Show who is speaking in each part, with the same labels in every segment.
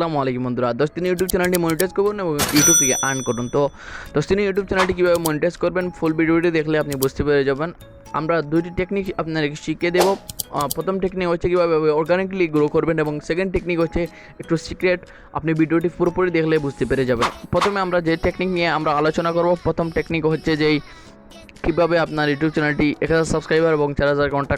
Speaker 1: আসসালামু আলাইকুম বন্ধুরা, দোস্তিনি ইউটিউব চ্যানেলটি মনিটাইজ করুন এবং ইউটিউব থেকে আর্ন করুন। তো দোস্তিনি ইউটিউব চ্যানেলটি কীভাবে মনিটাইজ করবেন ফুল ভিডিওটি দেখলে আপনি বুঝতে পেরে যাবেন। আমরা দুইটি টেকনিক আপনাদেরকে শিখিয়ে দেবো। প্রথম টেকনিক হচ্ছে কীভাবে অর্গানিকলি গ্রো করবেন এবং সেকেন্ড টেকনিক হচ্ছে একটু সিক্রেট, আপনি ভিডিওটি পুরোপুরি দেখলে বুঝতে পেরে যাবেন। প্রথমে আমরা যে টেকনিক নিয়ে আমরা আলোচনা করব, প্রথম টেকনিক হচ্ছে যেই কীভাবে আপনার ইউটিউব চ্যানেলটি 1000 সাবস্ক্রাইবার এবং 4000 ঘন্টা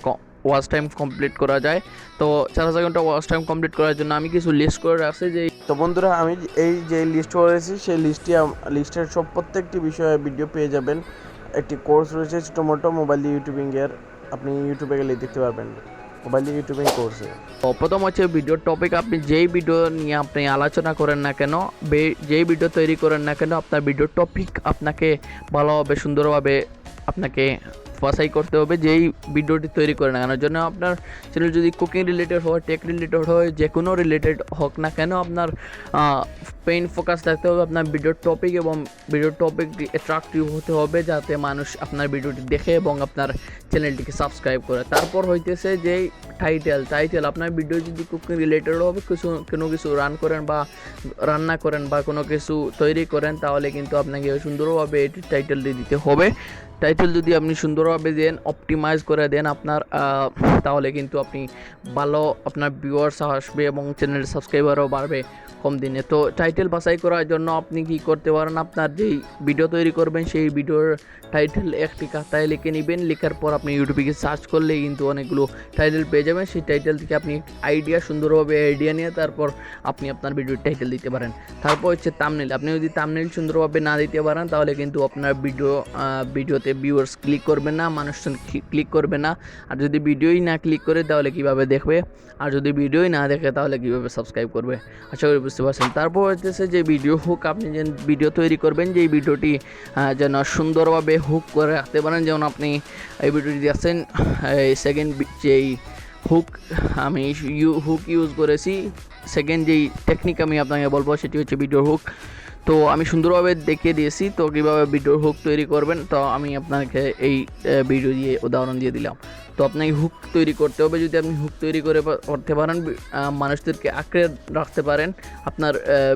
Speaker 1: ওয়াচ টাইম কমপ্লিট করা যায়। তো 4000 ঘন্টা ওয়াচ টাইম কমপ্লিট করার জন্য আমি কিছু লিস্ট করে রাখছি। যে
Speaker 2: তো বন্ধুরা, আমি এই যে লিস্ট করেছি সেই লিস্টের প্রত্যেকটি বিষয়ে ভিডিও পেয়ে যাবেন। একটি কোর্স রয়েছে ছোটোমোটো মোবাইল দিয়ে ইউটিউবিংয়ের, আপনি ইউটিউবে গেলে দেখতে পারবেন মোবাইল দিয়ে ইউটিউবিং কোর্সে।
Speaker 1: প্রথম হচ্ছে ভিডিওর টপিক। আপনি যেই ভিডিও নিয়ে আপনি আলোচনা করেন না কেন, যেই ভিডিও তৈরি করেন না কেন, আপনার ভিডিওর টপিক আপনাকে ভালোভাবে সুন্দরভাবে আপনাকে বাছাই করতে হবে। যেই ভিডিওটি তৈরি করে না কেন, জন্য আপনার চ্যানেল যদি কুকিং রিলেটেড হয়, টেক রিলেটেড হয়, যে কোনো রিলেটেড হোক না কেন, আপনার পেইন ফোকাস রাখতে হবে আপনার ভিডিওর টপিক, এবং ভিডিওর টপিকটি অ্যাট্রাকটিভ হতে হবে যাতে মানুষ আপনার ভিডিওটি দেখে এবং আপনার চ্যানেলটিকে সাবস্ক্রাইব করে। তারপর হইতেছে যে টাইটেল আপনার ভিডিও যদি কুকিং রিলেটেড হবে, কোনো কিছু রান্না করেন বা কোনো কিছু তৈরি করেন, তাহলে কিন্তু আপনাকে সুন্দরভাবে এটি টাইটেলটি দিতে হবে। টাইটেল যদি আপনি সুন্দরভাবে দেন, অপটিমাইজ করে দেন আপনার, তাহলে কিন্তু আপনি ভালো আপনার ভিউয়ার্স আসবে এবং চ্যানেল সাবস্ক্রাইবারও বাড়বে কম দিনে। তো টাইটেল বাছাই করার জন্য আপনি কি করতে পারেন, আপনার যেই ভিডিও তৈরি করবেন সেই ভিডিওর টাইটেল একটি খাতায় লিখে নেবেন। লেখার পর আপনি ইউটিউবে সার্চ করলেই কিন্তু অনেকগুলো টাইটেল পেয়ে যাবেন। সেই টাইটেল থেকে আপনি সুন্দরভাবে আইডিয়া নিয়ে তারপর আপনি আপনার ভিডিওর টাইটেল দিতে পারেন। তারপর হচ্ছে থাম্বনেল। আপনি যদি থাম্বনেল সুন্দরভাবে না দিতে পারেন, তাহলে কিন্তু আপনার ভিডিওতে ভিউয়ার্স ক্লিক করবে না, মানুষজন ক্লিক করবে না। আর যদি ভিডিওই না ক্লিক করে তাহলে কিভাবে দেখবে, আর যদি ভিডিওই না দেখে তাহলে কিভাবে সাবস্ক্রাইব করবে। আশা করি বুঝতে পারছেন। তারপর হচ্ছে যে ভিডিও হুক। আপনি যে ভিডিও তৈরি করবেন, যেই ভিডিওটি যেন সুন্দরভাবে হুক করে রাখতে পারেন। যেমন আপনি এই ভিডিওটি দেখছেন, এই সেকেন্ড যেই হুক আমি হুক ইউজ করেছি, সেকেন্ড যেই টেকনিক আমি আপনাকে বলবো সেটি হচ্ছে ভিডিও হুক। তো আমি সুন্দরভাবে দেখিয়ে দিয়েছি তো কীভাবে ভিডিওর হুক তৈরি করবেন। তো আমি আপনাকে এই ভিডিও দিয়ে উদাহরণ দিয়ে দিলাম। তো আপনাকে হুক তৈরি করতে হবে। যদি আপনি হুক তৈরি করতে পারেন, মানুষদেরকে আঁকড়ে রাখতে পারেন আপনার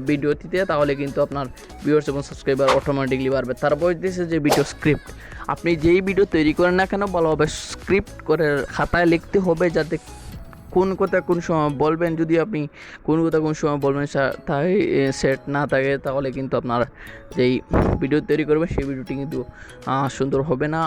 Speaker 1: ভিডিওটিতে, তাহলে কিন্তু আপনার ভিউয়ার্স এবং সাবস্ক্রাইবার অটোমেটিকলি বাড়বে। তারপর দিয়েছে যে ভিডিও স্ক্রিপ্ট। আপনি যেই ভিডিও তৈরি করেন না কেন, ভালোভাবে স্ক্রিপ্ট করে খাতায় লিখতে হবে, যাতে কোন কথা কোন সময় বলবেন। যদি আপনি কোন কথা কোন সময় বলবেন তাই সেট না থাকে, তাহলে কিন্তু আপনার যেই ভিডিও তৈরি করবে সেই ভিডিওটি কিন্তু সুন্দর হবে না,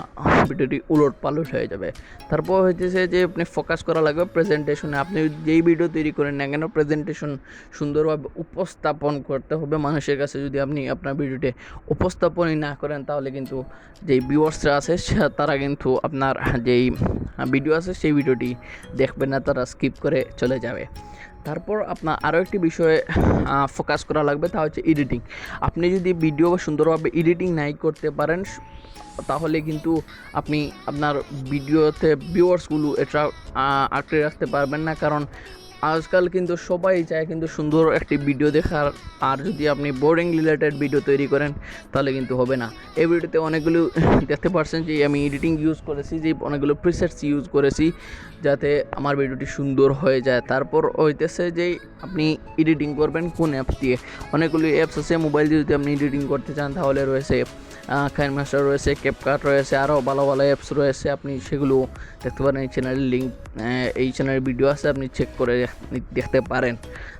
Speaker 1: ভিডিওটি উলট পালট হয়ে যাবে। তারপর হচ্ছে যে আপনি ফোকাস করা লাগবে প্রেজেন্টেশনে। আপনি যেই ভিডিও তৈরি করেন না কেন, প্রেজেন্টেশন সুন্দরভাবে উপস্থাপন করতে হবে মানুষের কাছে। যদি আপনি আপনার ভিডিওটি উপস্থাপনই না করেন, তাহলে কিন্তু যেই ভিউয়ার্সরা আছে তারা কিন্তু আপনার যেই ভিডিও আছে সেই ভিডিওটি দেখবে না, তারা স্কিপ করে চলে যাবে। তারপর আপনার আরও একটি বিষয়ে ফোকাস করা লাগবে, তা হচ্ছে এডিটিং। আপনি যদি ভিডিও সুন্দরভাবে এডিটিং নাই করতে পারেন, তাহলে কিন্তু আপনি আপনার ভিডিওতে ভিউয়ার্সগুলো এটা আঁকড়ে রাখতে পারবেন না। কারণ আজকাল কিন্তু সবাই চায় কিন্তু সুন্দর একটি ভিডিও দেখার, আর যদি আপনি বোরিং রিলেটেড ভিডিও তৈরি করেন তাহলে কিন্তু হবে না। এই ভিডিওতে অনেকগুলো দেখতে পাচ্ছেন যে আমি এডিটিং ইউজ করেছি, যে অনেকগুলো প্রিসেটস ইউজ করেছি যাতে আমার ভিডিওটি সুন্দর হয়ে যায়। তারপর হইতেছে যে আপনি এডিটিং করবেন কোন অ্যাপস দিয়ে। অনেকগুলো অ্যাপস আছে মোবাইল দিয়ে, যদি আপনি এডিটিং করতে চান তাহলে রয়েছে কাইনমাস্টার রয়েছে, ক্যাপকাট রয়েছে, আরও ভালো ভালো অ্যাপস রয়েছে। আপনি সেগুলো দেখতে পারেন। এই চ্যানেলের লিঙ্ক, এই চ্যানেলের ভিডিও আছে, আপনি চেক করে দেখতে পারেন।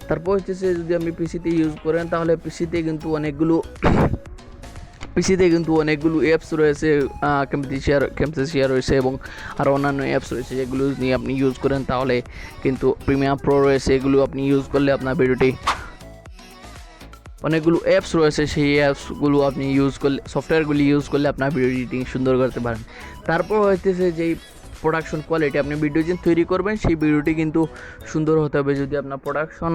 Speaker 1: তারপর হচ্ছে যদি আপনি পিসিতে ইউজ করেন, তাহলে পিসিতে কিন্তু অনেকগুলো অ্যাপস রয়েছে, ক্যামসেশিয়ার রয়েছে এবং আরও অন্যান্য অ্যাপস রয়েছে, যেগুলো নিয়ে আপনি ইউজ করেন তাহলে কিন্তু প্রিমিয়ার প্রো রয়েছে, এগুলো আপনি ইউজ করলে আপনার ভিডিওটি, অনেকগুলো অ্যাপস রয়েছে, সেই অ্যাপসগুলো আপনি ইউজ করলে, সফটওয়্যারগুলি ইউজ করলে আপনার ভিডিও এডিটিং সুন্দর করতে পারেন। তারপর হইতেছে যেই প্রোডাকশন কোয়ালিটি। আপনি ভিডিও যে তৈরি করবেন সেই ভিডিওটি কিন্তু সুন্দর হতে হবে। যদি আপনার প্রোডাকশন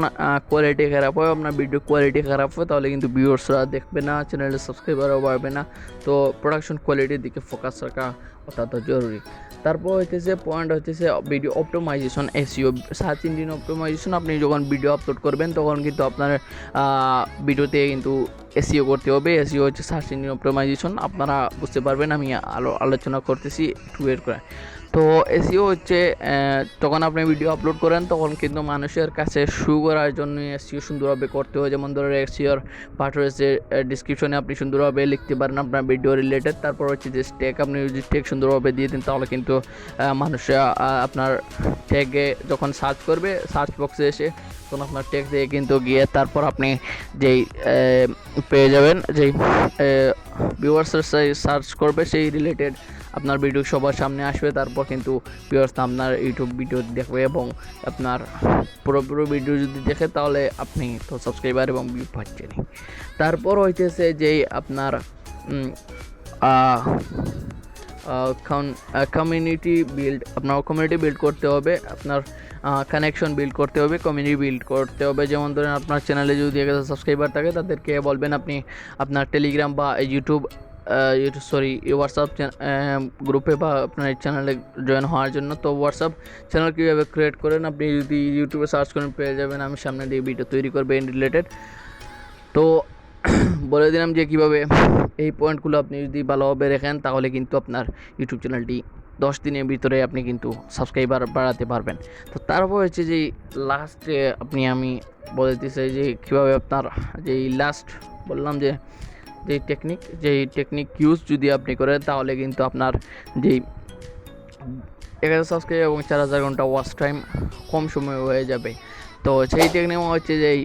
Speaker 1: কোয়ালিটি খারাপ হয়, আপনার ভিডিও কোয়ালিটি খারাপ হয়, তাহলে কিন্তু ভিউয়ার্সরা দেখবে না, চ্যানেলের সাবস্ক্রাইবারও বাড়বে না। তো প্রোডাকশন কোয়ালিটির দিকে ফোকাস রাখা অত্যন্ত জরুরি। তারপর হইতেছে পয়েন্ট হইতেছে video optimization, SEO, search engine optimization. আপনি যখন ভিডিও আপলোড করবেন তখন কিন্তু আপনার ভিডিওতে কিন্তু এসইও করতে হবে। এসইও হচ্ছে সার্চ ইঞ্জিন অপটিমাইজেশন, আপনারা বুঝতে পারবেন, আমি আলোচনা করতেছি একটু ওয়েট করে। তো এসইও হচ্ছে যখন আপনি ভিডিও আপলোড করেন তখন কিন্তু মানুষের কাছে শো করার জন্য এসইও সুন্দরভাবে করতে হয়। যেমন ধরো এসইওর পার্ট রয়েছে, ডিসক্রিপশনে আপনি সুন্দরভাবে লিখতে পারেন আপনার ভিডিও রিলেটেড। তারপর হচ্ছে যে ট্যাগ, আপনি যদি ট্যাগ সুন্দরভাবে দিয়ে দিন তাহলে কিন্তু মানুষরা আপনার ট্যাগে যখন সার্চ করবে, সার্চ বক্সে এসে তখন আপনার ট্যাগ দিয়ে কিন্তু গিয়ে তারপর আপনি যেই পেয়ে যাবেন, যেই ভিউয়ার্সের সার্চ করবে সেই রিলেটেড আপনার ভিডিও সবার সামনে আসবে। তারপর কিন্তু ভিউয়ার্স আপনার ইউটিউব ভিডিও দেখবে এবং আপনার পুরো ভিডিও যদি দেখে তাহলে আপনি তো সাবস্ক্রাইবার এবং ভিউ পাচ্ছেনই। তারপর হইতেছে যে আপনার কমিউনিটি বিল্ড, আপনার কমিউনিটি বিল্ড করতে হবে, আপনার কানেকশন বিল্ড করতে হবে, কমিউনিটি বিল্ড করতে হবে। যেমন ধরেন আপনার চ্যানেলে যদি 1000 সাবস্ক্রাইবার থাকে তাদেরকে বলবেন আপনি আপনার টেলিগ্রাম বা হোয়াটসঅ্যাপ গ্রুপে বা আপনার চ্যানেলে জয়েন হওয়ার জন্য। তো হোয়াটসঅ্যাপ চ্যানেল কীভাবে ক্রিয়েট করেন, আপনি যদি ইউটিউবে সার্চ করেন পেয়ে যাবেন, আমি সামনে দিয়ে ভিডিও তৈরি করবো এন রিলেটেড। তো বলে দিলাম যে কীভাবে এই পয়েন্টগুলো আপনি যদি ভালোভাবে রাখেন তাহলে কিন্তু আপনার ইউটিউব চ্যানেলটি 10 দিনের ভিতরে আপনি কিন্তু সাবস্ক্রাইবার বাড়াতে পারবেন। তো তারপর হচ্ছে যে লাস্টে আমি বলে দিতে চাই যে কীভাবে আপনার যেই লাস্ট বললাম যে যেই টেকনিক ইউজ যদি আপনি করেন তাহলে কিন্তু আপনার যেই 1000 সাবস্ক্রাইব এবং 4000 ঘন্টা ওয়াচ টাইম কম সময়ে হয়ে যাবে। তো সেই টেকনিক হচ্ছে যেই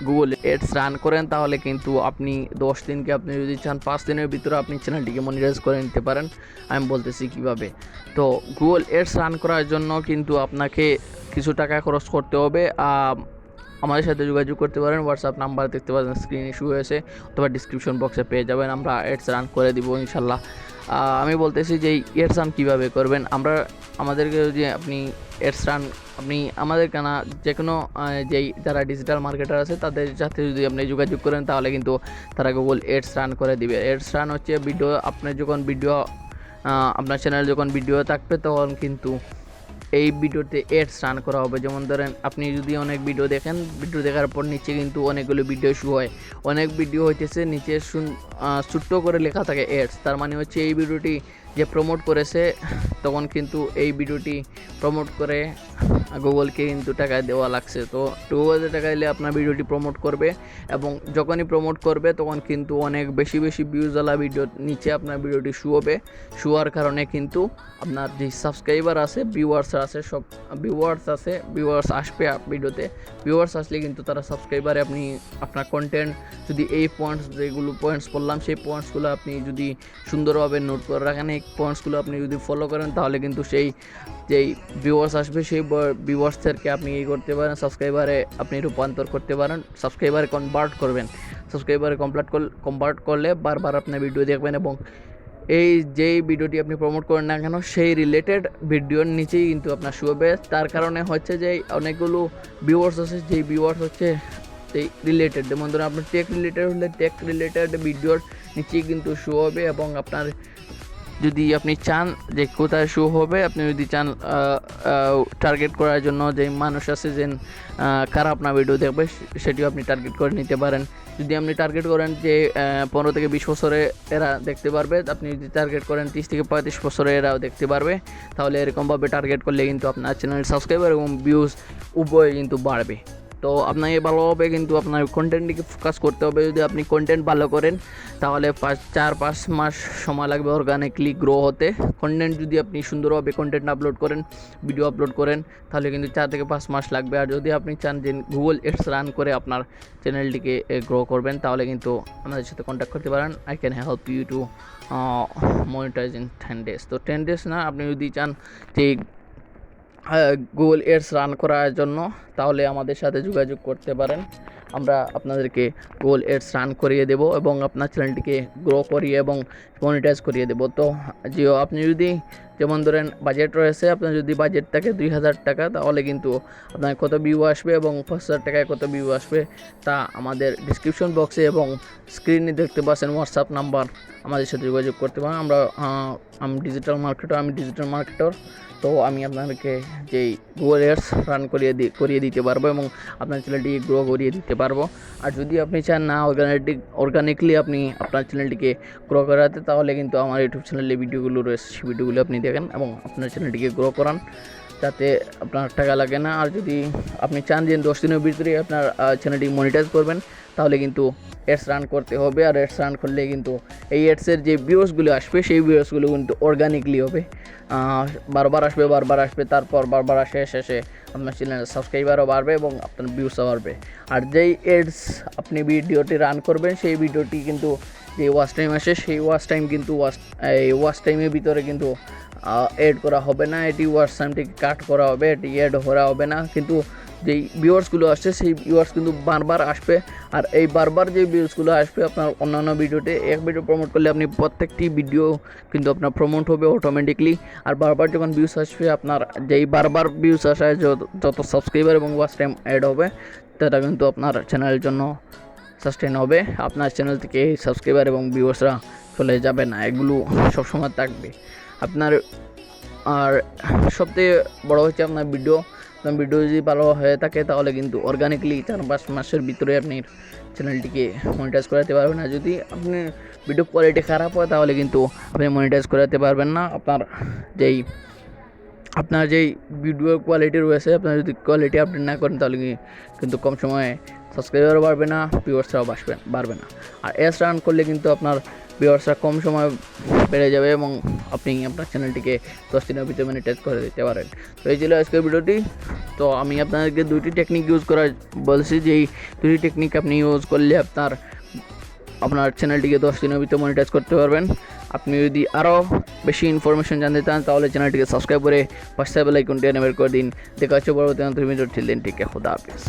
Speaker 1: গুগল এডস রান করেন তাহলে কিন্তু আপনি 10 দিনকে আপনি যদি চান 5 দিনের ভিতরে আপনি চ্যানেলটিকে মনিটাইজ করে নিতে পারেন। আমি বলতেছি কীভাবে। তো গুগল এডস রান করার জন্য কিন্তু আপনাকে কিছু টাকা খরচ করতে হবে। আমাদের সাথে যোগাযোগ করতে পারেন, হোয়াটসঅ্যাপ নাম্বার দেখতে পাচ্ছেন স্ক্রিনে শো হয়েছে অথবা ডিসক্রিপশন বক্সে পেয়ে যাবেন। আমরা এডস রান করে দিব ইনশাল্লাহ। আমি বলতেছি যে এডস রান কীভাবে করবেন। আমাদেরকে যে আপনি এডস রান আপনি আমাদের কেনা যে কোনো যেই যারা ডিজিটাল মার্কেটার আছে তাদের সাথে যদি আপনি যোগাযোগ করেন তাহলে কিন্তু তারা গুগল এডস রান করে দিবে। এডস রান হচ্ছে ভিডিও, আপনার যখন ভিডিও আপনার চ্যানেল যখন ভিডিও থাকবে তখন কিন্তু এই ভিডিওতে এডস রান করা হবে। যেমন ধরেন আপনি যদি অনেক ভিডিও দেখেন, ভিডিও দেখার পর নিচে কিন্তু অনেকগুলো ভিডিও শো হয়, অনেক ভিডিও হইতেছে নিচে ছোট্ট করে লেখা থাকে এডস। তার মানে হচ্ছে এই ভিডিওটি যে প্রমোট করেছে তখন কিন্তু এই ভিডিওটি প্রমোট করে গুগলকে কিন্তু টাকা দেওয়া লাগছে। তো গুগলে টাকা দিলে আপনার ভিডিওটি প্রমোট করবে এবং যখনই প্রমোট করবে তখন কিন্তু অনেক বেশি ভিউজওয়ালা ভিডিও নিচে আপনার ভিডিওটি শো হবে। শো হওয়ার কারণে কিন্তু আপনার যে সাবস্ক্রাইবার আছে, ভিউয়ার্স আসবে ভিডিওতে। ভিউয়ার্স আসলে কিন্তু তারা সাবস্ক্রাইবারে আপনি আপনার কন্টেন্ট যদি এই যেগুলো পয়েন্টস বললাম সেই পয়েন্টসগুলো আপনি যদি সুন্দরভাবে নোট করে রাখেন, এই পয়েন্টসগুলো আপনি যদি ফলো করেন তাহলে কিন্তু সেই যেই ভিউয়ার্স আসবে সেই ভিউয়ার্সদেরকে আপনি করতে পারেন, সাবস্ক্রাইবারে আপনি রূপান্তর করতে পারেন, সাবস্ক্রাইবারে কনভার্ট করবেন। সাবস্ক্রাইবারে কনভার্ট করলে বারবার আপনার ভিডিও দেখবেন এবং এই যেই ভিডিওটি আপনি প্রমোট করেন না কেন সেই রিলেটেড ভিডিওর নিচেই কিন্তু আপনার শো হবে। তার কারণে হচ্ছে যে অনেকগুলো ভিউয়ার্স আছে, যেই ভিউয়ার্স হচ্ছে এই রিলেটেড, যেমন ধরুন আপনার টেক রিলেটেড হলে টেক রিলেটেড ভিডিওর নিচেই কিন্তু শো হবে। এবং আপনার যদি আপনি চান যে কোথায় শো হবে, আপনি যদি চান টার্গেট করার জন্য যে মানুষ আছে যে কারা আপনার ভিডিও দেখবে সেটিও আপনি টার্গেট করে নিতে পারেন। যদি আপনি টার্গেট করেন যে 15 থেকে 20 বছরে এরা দেখতে পারবে, আপনি যদি টার্গেট করেন 30 থেকে 35 বছরে এরাও দেখতে পারবে, তাহলে এরকমভাবে টার্গেট করলে কিন্তু আপনার চ্যানেলের সাবস্ক্রাইবার এবং ভিউজ উভয় কিন্তু বাড়বে। তো আপনাকে ভালোভাবে কিন্তু আপনার কন্টেন্টটিকে ফোকাস করতে হবে। যদি আপনি কন্টেন্ট ভালো করেন তাহলে 4-5 মাস সময় লাগবে অর্গানিকলি গ্রো হতে। কন্টেন্ট যদি আপনি সুন্দরভাবে কন্টেন্ট আপলোড করেন, ভিডিও আপলোড করেন তাহলে কিন্তু 4 থেকে 5 মাস লাগবে। আর যদি আপনি চান যে গুগল এডস রান করে আপনার চ্যানেলটিকে গ্রো করবেন তাহলে কিন্তু আমাদের সাথে কন্ট্যাক্ট করতে পারেন। I can help you to monetize in 10 days। তো 10 days না, আপনি যদি চান যে গুগল এডস রান করার জন্য তাহলে আমাদের সাথে যোগাযোগ করতে পারেন। আমরা আপনাদেরকে গুগল এডস রান করিয়ে দেব এবং আপনার চ্যানেলটিকে গ্রো করিয়ে এবং মনিটাইজ করিয়ে দেব। তো আপনি যদি যেমন ধরেন বাজেট রয়েছে, আপনার যদি বাজেট থাকে 2000 টাকা তাহলে কিন্তু আপনার কত ভিউ আসবে এবং 5000 টাকায় কত ভিউ আসবে তা আমাদের ডিসক্রিপশন বক্সে এবং স্ক্রিনে দেখতে পাচ্ছেন হোয়াটসঅ্যাপ নাম্বার, আমাদের সাথে যোগাযোগ করতে পারেন। আমি ডিজিটাল মার্কেটর। তো আমি আপনাদেরকে যেই গুগল এডস রান করিয়ে দিতে পারবো এবং আপনার চ্যানেলটি গ্রো করিয়ে দিতে পারবো। আর যদি আপনি চান না অর্গানিকলি আপনি আপনার চ্যানেলটিকে গ্রো করাতে তাহলে কিন্তু আমার ইউটিউব চ্যানেলে ভিডিওগুলো রয়েছে, ভিডিওগুলো আপনি দেখেন এবং আপনার চ্যানেলটিকে গ্রো করান, যাতে আপনার টাকা লাগে না। আর যদি আপনি চান যে 10 দিনের ভিতরে আপনার চ্যানেলটি মনিটাইজ করবেন, তাহলে কিন্তু অ্যাডস রান করতে হবে। আর অ্যাডস রান করলে কিন্তু এই অ্যাডসের যে ভিউসগুলো আসবে সেই ভিউসগুলো কিন্তু অর্গানিকলি হবে, বারবার আসবে, তারপর বারবার শেষে আপনার চ্যানেলের সাবস্ক্রাইবারও বাড়বে এবং আপনার ভিউসও বাড়বে। আর যেই অ্যাডস আপনি ভিডিওটি রান করবেন সেই ভিডিওটি কিন্তু যে ওয়াচ টাইম আসে সেই ওয়াচ টাইম কিন্তু ওয়াচ টাইমের ভিতরে কিন্তু অ্যাড করা হবে না, এটি ওয়াচ টাইমটিকে কাট করা হবে, এটি অ্যাড করা হবে না। কিন্তু যেই ভিউয়ার্সগুলো আসছে সেই ভিউয়ার্স কিন্তু বারবার আসবে। আর এই বারবার যে ভিউজগুলো আসবে আপনার অন্যান্য ভিডিওতে, এক ভিডিও প্রমোট করলে আপনি প্রত্যেকটি ভিডিও কিন্তু আপনার প্রমোট হবে অটোমেটিকলি। আর বারবার যখন ভিউজ আসবে, আপনার যেই বারবার ভিউজ আসায় যত সাবস্ক্রাইবার এবং ওয়াচ টাইম অ্যাড হবে, সেটা কিন্তু আপনার চ্যানেলের জন্য সাস্টেন হবে। আপনার চ্যানেল থেকে সাবস্ক্রাইবার এবং ভিউয়ার্সরা চলে যাবে না, এগুলো সবসময় থাকবে আপনার। আর সবথেকে বড় হচ্ছে আপনার ভিডিও যদি ভালো হয়ে থাকে তাহলে কিন্তু অর্গানিকলি 4-5 মাসের ভিতরে আপনি চ্যানেলটিকে মনিটাইজ করাতে পারবেন না। যদি আপনি ভিডিও কোয়ালিটি খারাপ হয় তাহলে কিন্তু আপনি মনিটাইজ করাতে পারবেন না। আপনার যেই ভিডিও কোয়ালিটি রয়েছে, আপনার যদি কোয়ালিটি আপডেট না করেন তাহলে কিন্তু কম সময়ে সাবস্ক্রাইবারও বাড়বে না, ভিউয়ার্সরাও বাড়বে না। আর অ্যাডস রান করলে কিন্তু আপনার ভিউয়ার্সরা কম সময় বেড়ে যাবে এবং আপনি আপনার চ্যানেলটিকে 10 দিনের ভিতরে মনিটাইজ করে দিতে পারেন। তো এই ছিল আজকের ভিডিওটি। তো আমি আপনাদেরকে 2টি টেকনিক ইউজ করা বলছি, যেই 2টি টেকনিক আপনি ইউজ করলে আপনার চ্যানেলটিকে 10 দিনের ভিতরে মনিটাইজ করতে পারবেন। আপনি যদি আরও বেশি ইনফরমেশন জানতে চান তাহলে চ্যানেলটিকে সাবস্ক্রাইব করে পাশে বেল আইকনটি এনেবল করে দিন। দেখা হচ্ছে পরবর্তী ভিডিও। ঠিক আছে, খুদা হাফেজ।